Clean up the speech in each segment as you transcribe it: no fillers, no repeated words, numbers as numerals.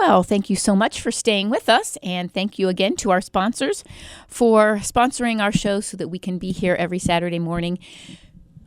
Well, thank you so much for staying with us, and thank you again to our sponsors for sponsoring our show so that we can be here every Saturday morning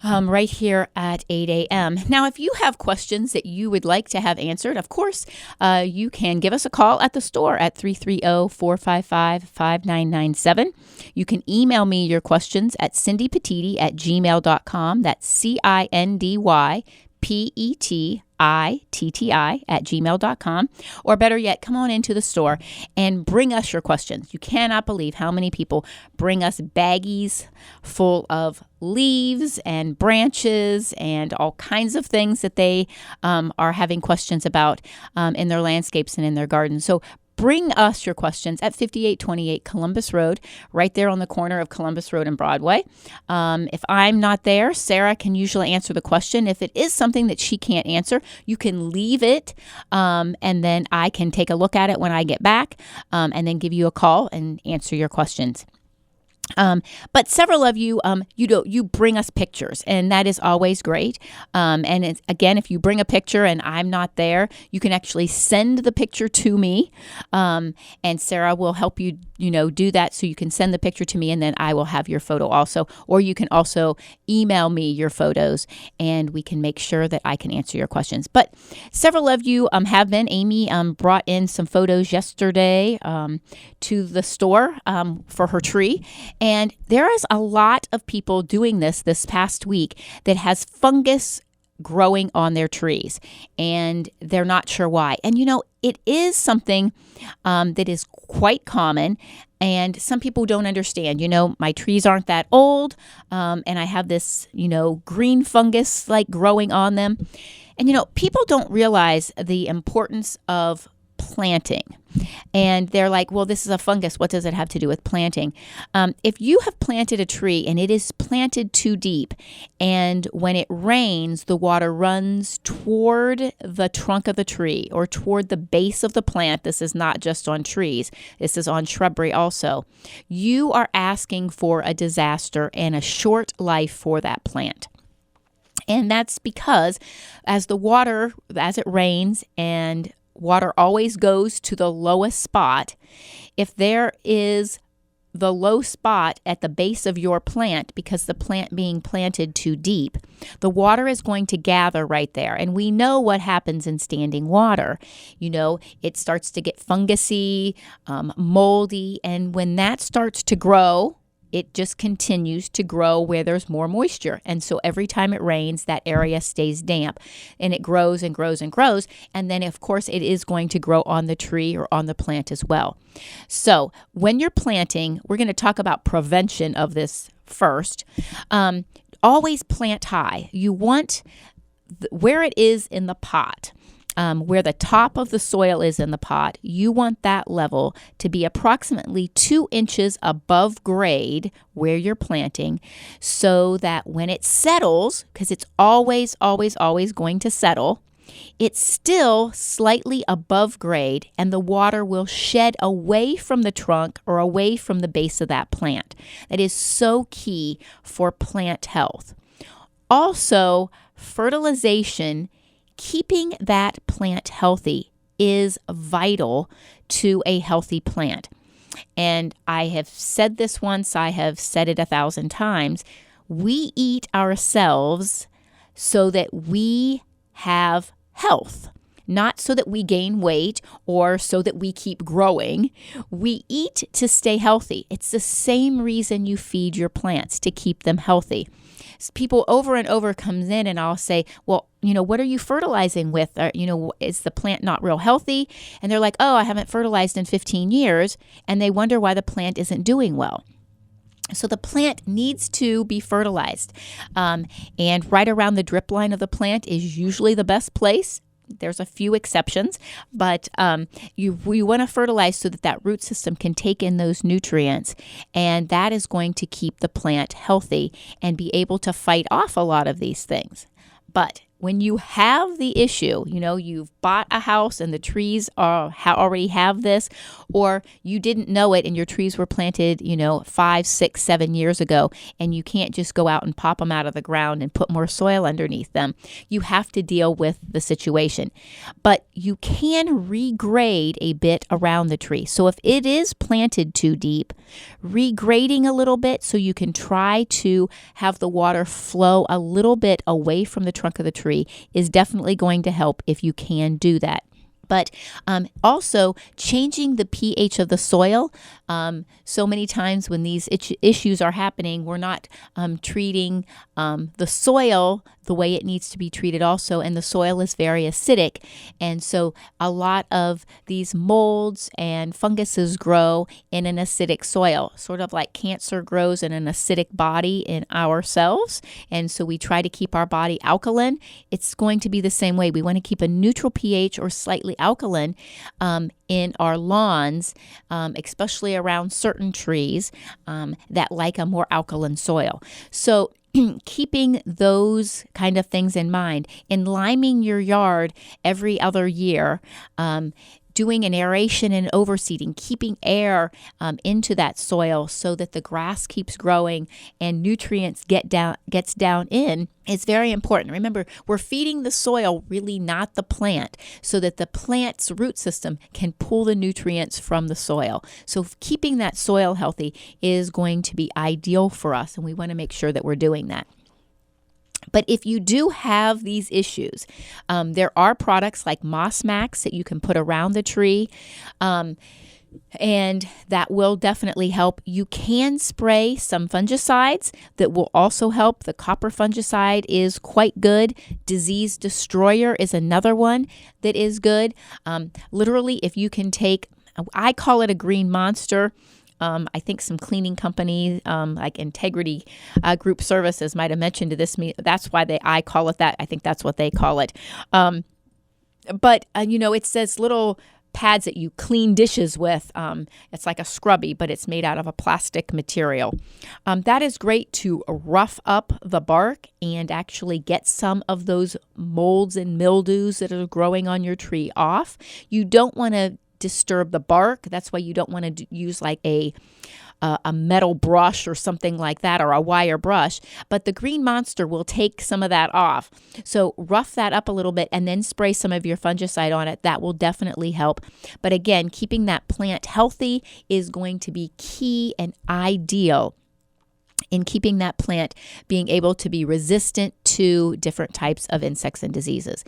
right here at 8 a.m. Now, if you have questions that you would like to have answered, of course, you can give us a call at the store at 330-455-5997. You can email me your questions at cindypetitti@gmail.com. That's CINDYPETTI@gmail.com. Or better yet, come on into the store and bring us your questions. You cannot believe how many people bring us baggies full of leaves and branches and all kinds of things that they are having questions about in their landscapes and in their gardens. So bring us your questions at 5828 Columbus Road, right there on the corner of Columbus Road and Broadway. If I'm not there, Sarah can usually answer the question. If it is something that she can't answer, you can leave it, and then I can take a look at it when I get back, and then give you a call and answer your questions. But several of you, you bring us pictures, and that is always great. And again, if you bring a picture and I'm not there, you can actually send the picture to me, and Sarah will help you, do that. So you can send the picture to me, and then I will have your photo also. Or you can also email me your photos, and we can make sure that I can answer your questions. But several of you have been. Amy brought in some photos yesterday to the store for her tree. And there is a lot of people doing this past week that has fungus growing on their trees, and they're not sure why. And it is something that is quite common, and some people don't understand. My trees aren't that old, and I have this, green fungus like growing on them. And people don't realize the importance of planting. And they're like, well, this is a fungus. What does it have to do with planting? If you have planted a tree and it is planted too deep, and when it rains, the water runs toward the trunk of the tree or toward the base of the plant. This is not just on trees. This is on shrubbery also. You are asking for a disaster and a short life for that plant. And that's because as it rains, and water always goes to the lowest spot. If there is the low spot at the base of your plant, because the plant being planted too deep, the water is going to gather right there. And we know what happens in standing water. It starts to get fungusy, moldy, and when that starts to grow, it just continues to grow where there's more moisture. And so every time it rains, that area stays damp, and it grows and grows and grows. And then, of course, it is going to grow on the tree or on the plant as well. So when you're planting, we're going to talk about prevention of this first. Always plant high. You want where it is in the pot. Where the top of the soil is in the pot, you want that level to be approximately 2 inches above grade where you're planting, so that when it settles, because it's always, always, always going to settle, it's still slightly above grade, and the water will shed away from the trunk or away from the base of that plant. That is so key for plant health. Also, fertilization, keeping that plant healthy, is vital to a healthy plant. And I have said this once, I have said it 1,000 times. We eat ourselves so that we have health, not so that we gain weight or so that we keep growing. We eat to stay healthy. It's the same reason you feed your plants, to keep them healthy. People over and over comes in, and I'll say, well, what are you fertilizing with? Or, is the plant not real healthy? And they're like, oh, I haven't fertilized in 15 years. And they wonder why the plant isn't doing well. So the plant needs to be fertilized. And right around the drip line of the plant is usually the best place. There's a few exceptions, but you want to fertilize so that that root system can take in those nutrients, and that is going to keep the plant healthy and be able to fight off a lot of these things. But when you have the issue, you've bought a house and the trees already have this, or you didn't know it and your trees were planted, 5, 6, 7 years ago, and you can't just go out and pop them out of the ground and put more soil underneath them. You have to deal with the situation. But you can regrade a bit around the tree. So if it is planted too deep, regrading a little bit so you can try to have the water flow a little bit away from the trunk of the tree is definitely going to help if you can do that. But also changing the pH of the soil. So many times when these issues are happening, we're not treating the soil the way it needs to be treated also, and the soil is very acidic. And so a lot of these molds and funguses grow in an acidic soil, sort of like cancer grows in an acidic body in ourselves. And so we try to keep our body alkaline. It's going to be the same way. We want to keep a neutral pH or slightly alkaline in our lawns, especially around certain trees that like a more alkaline soil. So keeping those kind of things in mind, in liming your yard every other year, doing an aeration and overseeding, keeping air into that soil so that the grass keeps growing and nutrients gets down in is very important. Remember, we're feeding the soil, really not the plant, so that the plant's root system can pull the nutrients from the soil. So keeping that soil healthy is going to be ideal for us, and we want to make sure that we're doing that. But if you do have these issues, there are products like Moss Max that you can put around the tree, and that will definitely help. You can spray some fungicides that will also help. The copper fungicide is quite good. Disease Destroyer is another one that is good. Literally, if you can take, I call it a green monster. I think some cleaning companies like Integrity Group Services might have mentioned to this. That's why I call it that. I think that's what they call it. But it says little pads that you clean dishes with. It's like a scrubby, but it's made out of a plastic material. That is great to rough up the bark and actually get some of those molds and mildews that are growing on your tree off. You don't want to disturb the bark. That's why you don't want to use like a metal brush or something like that, or a wire brush. But the Green Monster will take some of that off. So rough that up a little bit and then spray some of your fungicide on it. That will definitely help. But again, keeping that plant healthy is going to be key and ideal in keeping that plant being able to be resistant to different types of insects and diseases.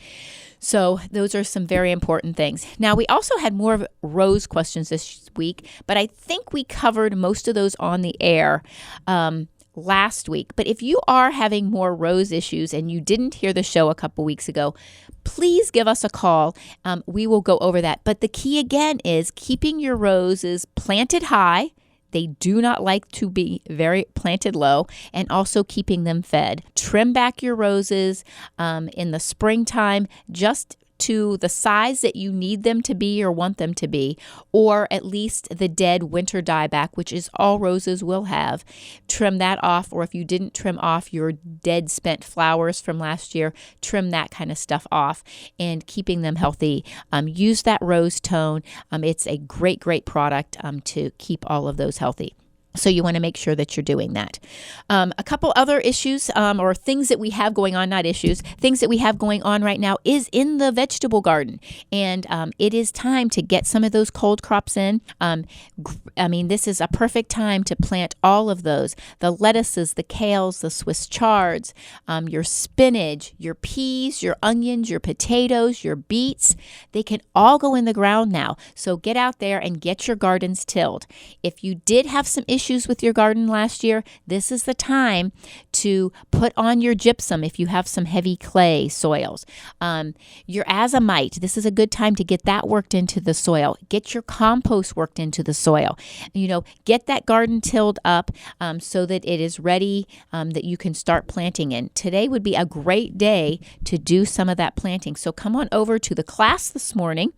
So those are some very important things. Now, we also had more of rose questions this week, but I think we covered most of those on the air last week. But if you are having more rose issues and you didn't hear the show a couple weeks ago, please give us a call. We will go over that. But the key again is keeping your roses planted high. They do not like to be very planted low, and also keeping them fed. Trim back your roses in the springtime just to the size that you need them to be or want them to be, or at least the dead winter dieback, which is all roses will have. Trim that off, or if you didn't trim off your dead spent flowers from last year, trim that kind of stuff off, and keeping them healthy. Use that rose tone. It's a great, great product to keep all of those healthy. So you want to make sure that you're doing that. A couple other issues or things that we have going on, not issues, things that we have going on right now is in the vegetable garden. And it is time to get some of those cold crops in. This is a perfect time to plant all of those. The lettuces, the kales, the Swiss chards, your spinach, your peas, your onions, your potatoes, your beets. They can all go in the ground now. So get out there and get your gardens tilled. If you did have some issues with your garden last year, this is the time to put on your gypsum if you have some heavy clay soils. Your azomite, this is a good time to get that worked into the soil. Get your compost worked into the soil. Get that garden tilled up so that it is ready, that you can start planting in. Today would be a great day to do some of that planting. So come on over to the class this morning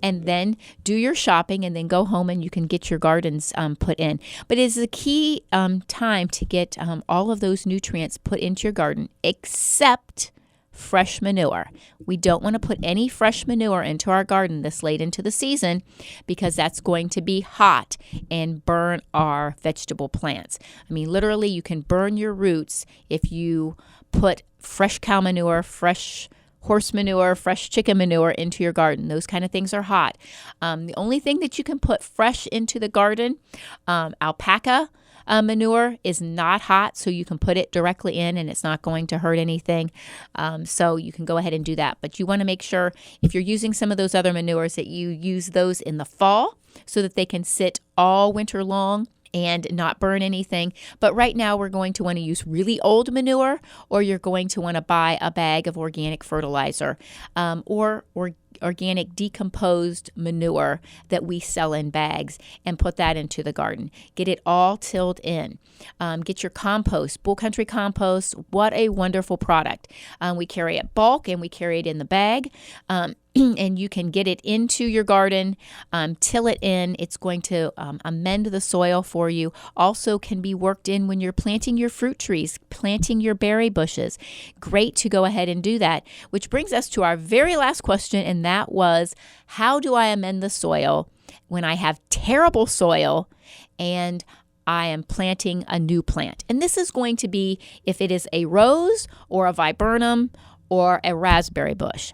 and then do your shopping and then go home and you can get your gardens put in. But it is a key time to get all of those nutrients put into your garden, except fresh manure. We don't want to put any fresh manure into our garden this late into the season because that's going to be hot and burn our vegetable plants. I mean, literally, you can burn your roots if you put fresh cow manure, fresh horse manure, fresh chicken manure into your garden. Those kind of things are hot. The only thing that you can put fresh into the garden, alpaca manure is not hot, so you can put it directly in and it's not going to hurt anything. So you can go ahead and do that. But you want to make sure if you're using some of those other manures that you use those in the fall so that they can sit all winter long and not burn anything. But right now we're going to want to use really old manure, or you're going to want to buy a bag of organic fertilizer or organic decomposed manure that we sell in bags and put that into the garden. Get it all tilled in. Get your compost, Bull Country compost. What a wonderful product. We carry it bulk and we carry it in the bag. And you can get it into your garden, till it in. It's going to amend the soil for you. Also can be worked in when you're planting your fruit trees, planting your berry bushes. Great to go ahead and do that, which brings us to our very last question, and that was, how do I amend the soil when I have terrible soil and I am planting a new plant? And this is going to be if it is a rose or a viburnum or a raspberry bush.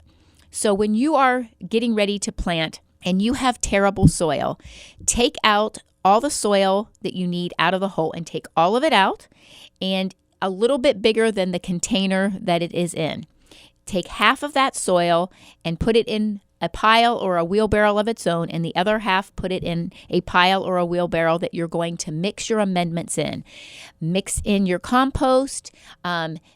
So when you are getting ready to plant and you have terrible soil, take out all the soil that you need out of the hole and take all of it out, and a little bit bigger than the container that it is in. Take half of that soil and put it in a pile or a wheelbarrow of its own, and the other half put it in a pile or a wheelbarrow that you're going to mix your amendments in. Mix in your compost,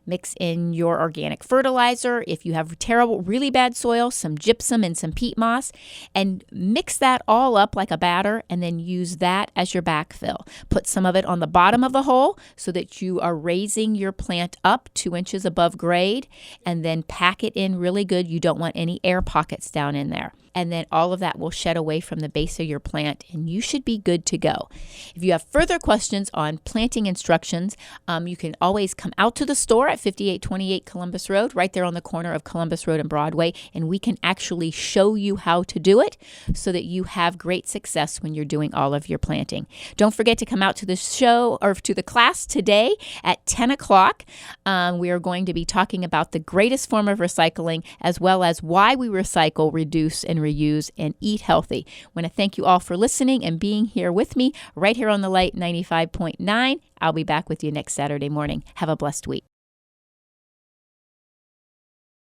mix in your organic fertilizer. If you have terrible, really bad soil, some gypsum and some peat moss, and mix that all up like a batter, and then use that as your backfill. Put some of it on the bottom of the hole so that you are raising your plant up 2 inches above grade, and then pack it in really good. You don't want any air pockets down in there. And then all of that will shed away from the base of your plant, and you should be good to go. If you have further questions on planting instructions, you can always come out to the store at 5828 Columbus Road, right there on the corner of Columbus Road and Broadway, and we can actually show you how to do it so that you have great success when you're doing all of your planting. Don't forget to come out to the show or to the class today at 10 o'clock. We are going to be talking about the greatest form of recycling, as well as why we recycle, reduce, and reuse, and eat healthy. I want to thank you all for listening and being here with me right here on the Light 95.9. I'll be back with you next Saturday morning. Have a blessed week.